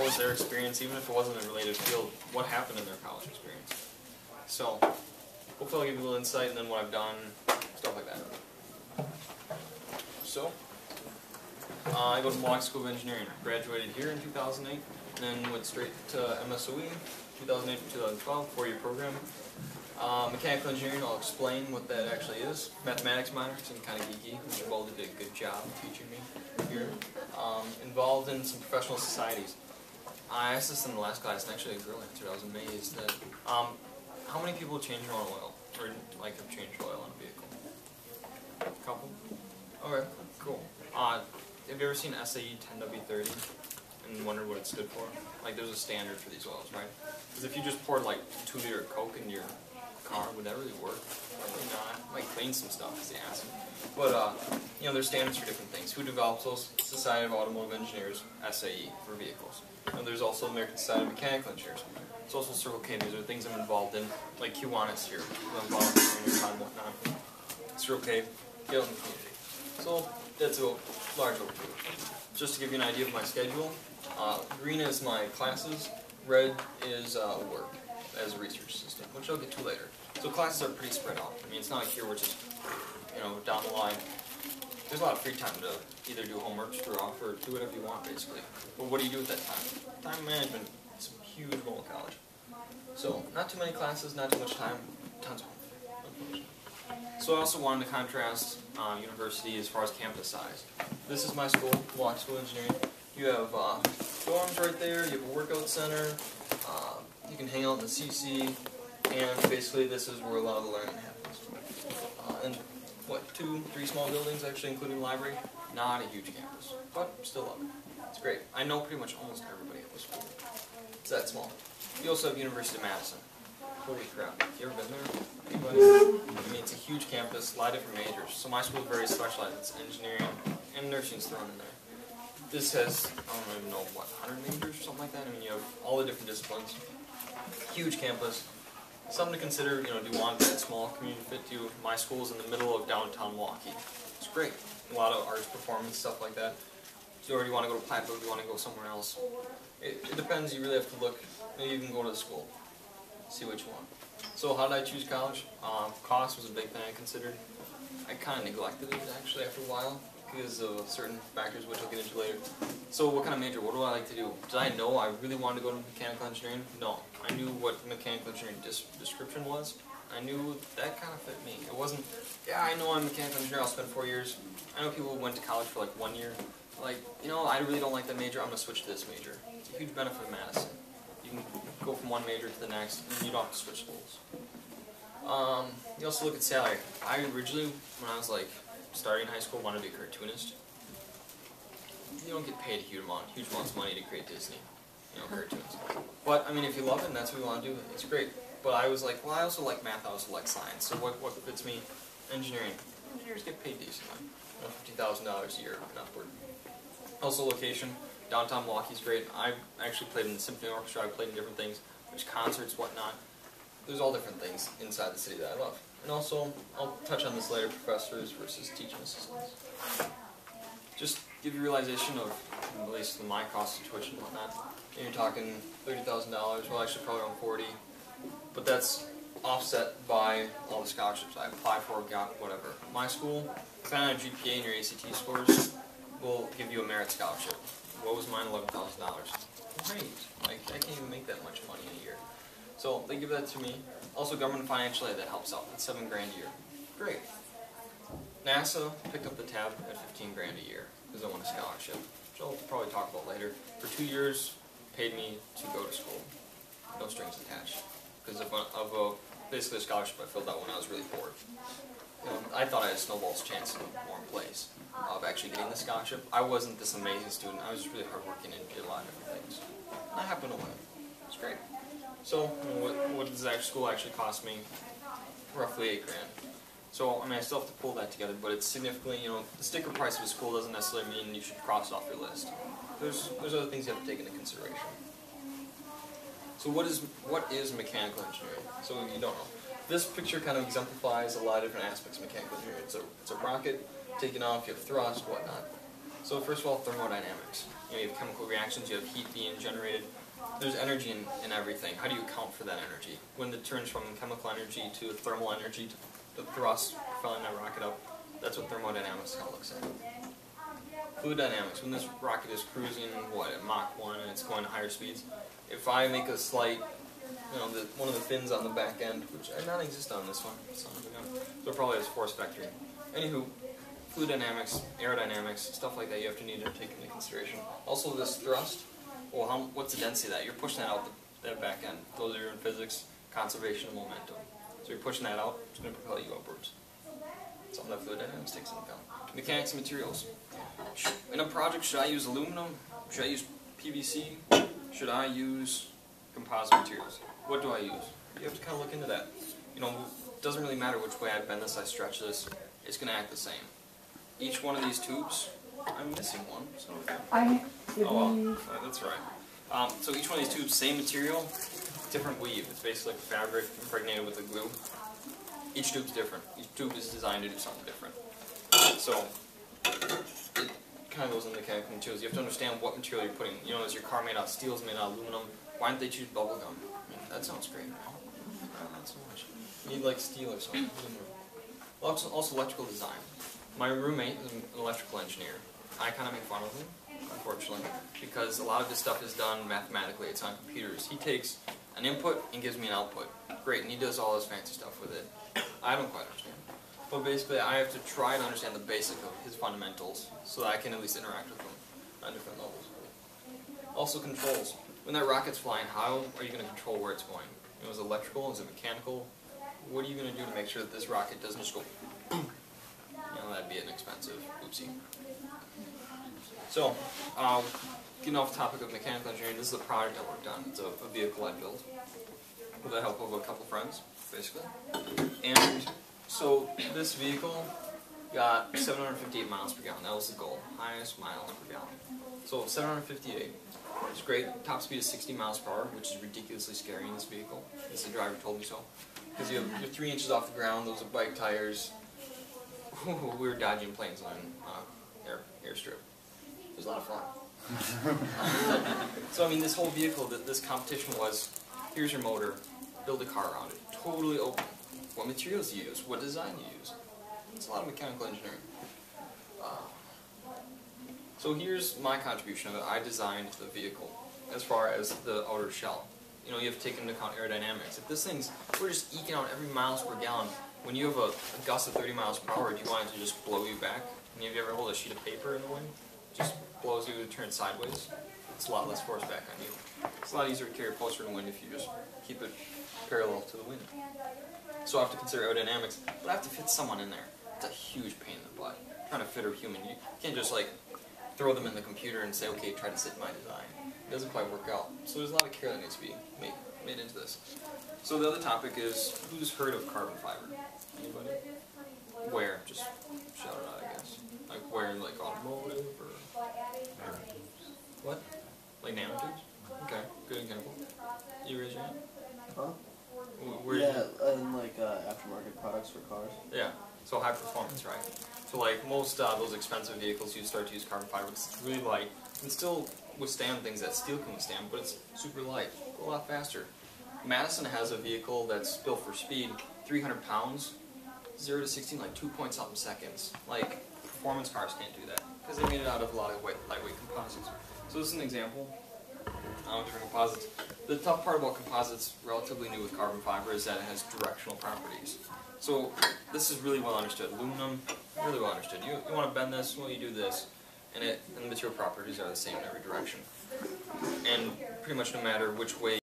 what was their experience, even if it wasn't a related field, what happened in their college experience. So, hopefully I'll give you a little insight and then what I've done, stuff like that. So, I go to Milwaukee School of Engineering. Graduated here in 2008, and then went straight to MSOE, 2008 to 2012, 4-year program. Mechanical engineering, I'll explain what that actually is. Mathematics minor, seemed kind of geeky, which Boulder did a good job teaching me here. Involved in some professional societies. I asked this in the last class, and actually a girl answered. I was amazed that how many people change their own oil, or like have changed oil on a vehicle? A couple? Okay, cool. Have you ever seen SAE 10W30 and wondered what it stood for? Like, there's a standard for these oils, right? Because if you just poured like 2 liter of Coke in your car, would that really work? Probably not. Might clean some stuff, is the acid. But you know, there's standards for different things. Who develops those? Society of Automotive Engineers, SAE, for vehicles. And there's also American Society of Mechanical Engineers. It's also Circle K. These are things I'm involved in, like Q1 here. I'm involved in your time and whatnot. Circle K, get out in the community. So that's a large overview. Just to give you an idea of my schedule, green is my classes, red is work as a research assistant, which I'll get to later. So classes are pretty spread out. I mean, it's not like here, which is, you know, down the line. There's a lot of free time to either do homework, screw off, or do whatever you want, basically. But what do you do with that time? Time management is a huge role in college. So, not too many classes, not too much time, tons of homework. So I also wanted to contrast university as far as campus size. This is my school, Milwaukee School of Engineering. You have dorms right there, you have a workout center, you can hang out in the CC, and basically this is where a lot of the learning happens. And what, 2, 3 small buildings actually, including library? Not a huge campus, but still love it. It's great. I know pretty much almost everybody at the school. It's that small. You also have University of Madison. Holy crap, you ever been there? Anybody? I mean, it's a huge campus, a lot of different majors. So my school is very specialized. It's engineering and nursing's thrown in there. This has, I don't even know, what, 100 majors or something like that? I mean, you have all the different disciplines. Huge campus. Something to consider, you know, do you want that small community fit to you? My school is in the middle of downtown Milwaukee. It's great. A lot of arts performance, stuff like that. Do you already want to go to Platteville? Do you want to go somewhere else? It depends. You really have to look. Maybe you can go to the school. See what you want. So how did I choose college? Cost was a big thing I considered. I kind of neglected it actually after a while because of certain factors which I'll get into later. So what kind of major? What do I like to do? Did I know I really wanted to go to mechanical engineering? No. I knew what mechanical engineering description was. I knew that kind of fit me. It wasn't, yeah, I know I'm a mechanical engineer, I'll spend 4 years. I know people who went to college for like 1 year. Like, you know, I really don't like that major, I'm going to switch to this major. It's a huge benefit of Madison. You can go from one major to the next, and you don't have to switch schools. You also look at salary. I originally, when I was like starting high school, wanted to be a cartoonist. You don't get paid a huge amounts of money to create Disney, you know, cartoons. But I mean, if you love it and that's what you want to do, it's great. But I was like, well, I also like math, I also like science. So what fits me? Engineering. Engineers get paid decently, you know, $50,000 a year and upward. Also location. Downtown Milwaukee's great. I actually played in the symphony orchestra. I played in different things, which concerts, whatnot. There's all different things inside the city that I love. And also, I'll touch on this later, professors versus teaching assistants. Just give you a realization of, at least my cost of tuition and whatnot. And you're talking $30,000, well actually probably around 40, but that's offset by all the scholarships I applied for, got, whatever. My school, depending on your GPA and your ACT scores, will give you a merit scholarship. What was mine? $11,000. Great. Like, I can't even make that much money in a year. So they give that to me. Also, government financial aid, that helps out. That's $7 grand a year. Great. NASA picked up the tab at $15 grand a year because I won a scholarship, which I'll probably talk about later. For 2 years, paid me to go to school. No strings attached. Because of basically a scholarship I filled out when I was really bored. I thought I had a snowball's chance in warm place of actually getting the scholarship. I wasn't this amazing student. I was just really hardworking and did a lot of different things. And I happened to win it. It's great. So, what does that school actually cost me? Roughly $8 grand. So, I mean, I still have to pull that together, but it's significantly, you know, the sticker price of a school doesn't necessarily mean you should cross off your list. There's other things you have to take into consideration. So what is mechanical engineering? So you don't know. This picture kind of exemplifies a lot of different aspects of mechanical engineering. It's a rocket taking off, you have thrust, whatnot. So first of all, thermodynamics. You have chemical reactions, you have heat being generated. There's energy in everything. How do you account for that energy? When it turns from chemical energy to thermal energy, to the thrust propelling that rocket up, that's what thermodynamics kind of looks at. Fluid dynamics. When this rocket is cruising, at Mach 1 and it's going to higher speeds, if I make a slight, one of the fins on the back end, which does not exist on this one, so it probably has force vectoring. Anywho, fluid dynamics, aerodynamics, stuff like that you have to need to take into consideration. Also this thrust, well, what's the density of that? You're pushing that out the back end. Those are in physics, conservation of momentum. So you're pushing that out, it's going to propel you upwards. Something that fluid dynamics takes into account. Mechanics and materials. In a project, should I use aluminum? Should I use PVC? Should I use composite materials? What do I use? You have to kind of look into that. It doesn't really matter which way I bend this, I stretch this, it's going to act the same. Each one of these tubes, I'm missing one. So that's right. So each one of these tubes, same material, different weave. It's basically like fabric impregnated with a glue. Each tube's different. Each tube is designed to do something different. So it kind of goes into chemical materials. You have to understand what material you're putting. Is your car made out of steel, is made out of aluminum? Why didn't they choose bubble gum? That sounds great. Not so much. You need like steel or something. Also electrical design. My roommate is an electrical engineer. I kind of make fun of him, unfortunately, because a lot of this stuff is done mathematically. It's on computers. He takes an input and gives me an output. Great, and he does all this fancy stuff with it. I don't quite understand. But basically, I have to try to understand the basic of his fundamentals so that I can at least interact with him on different levels. Also controls. When that rocket's flying, how are you going to control where it's going? Is it electrical? Is it mechanical? What are you going to do to make sure that this rocket doesn't just go boom? That'd be an expensive oopsie. So, getting off the topic of mechanical engineering, this is a project I worked on. It's a vehicle I built with the help of a couple friends, basically. And so this vehicle got 758 miles per gallon. That was the goal, highest miles per gallon. So 758. It's great. Top speed is 60 miles per hour, which is ridiculously scary in this vehicle. As the driver told me so. Because you're 3 inches off the ground, those are bike tires. We were dodging planes on airstrip. It was a lot of fun. So this whole vehicle, this competition was, here's your motor, build a car around it. Totally open. What materials do you use? What design do you use? It's a lot of mechanical engineering. So here's my contribution of it. I designed the vehicle as far as the outer shell. You have to take into account aerodynamics. If this thing's, we're just eking out every miles per gallon. When you have a gust of 30 miles per hour, do you want it to just blow you back? Have you ever hold a sheet of paper in the wind? It just blows you to turn sideways. It's a lot less force back on you. It's a lot easier to carry closer to the wind if you just keep it parallel to the wind. So I have to consider aerodynamics, but I have to fit someone in there. It's a huge pain in the butt. Trying to fit a human. You can't just throw them in the computer and say, okay, try to fit my design. It doesn't quite work out. So there's a lot of care that needs to be made into this. So the other topic is, who's heard of carbon fiber? Anybody? Where? Just shout it out, I guess. Where, automotive or... What? Like nanotubes? Okay, good example. You raise your hand? Huh? Where and aftermarket products for cars. Yeah, so high performance, right? So most those expensive vehicles, you start to use carbon fiber. It's really light. It can still withstand things that steel can withstand, but it's super light, a lot faster. Madison has a vehicle that's built for speed, 300 pounds, 0 to 16 2-point-something seconds. Performance cars can't do that because they made it out of a lot of lightweight composites. So this is an example. For composites. The tough part about composites, relatively new with carbon fiber, is that it has directional properties. So this is really well understood. Aluminum, really well understood. You want to bend this, well you do this, and the material properties are the same in every direction. And pretty much no matter which way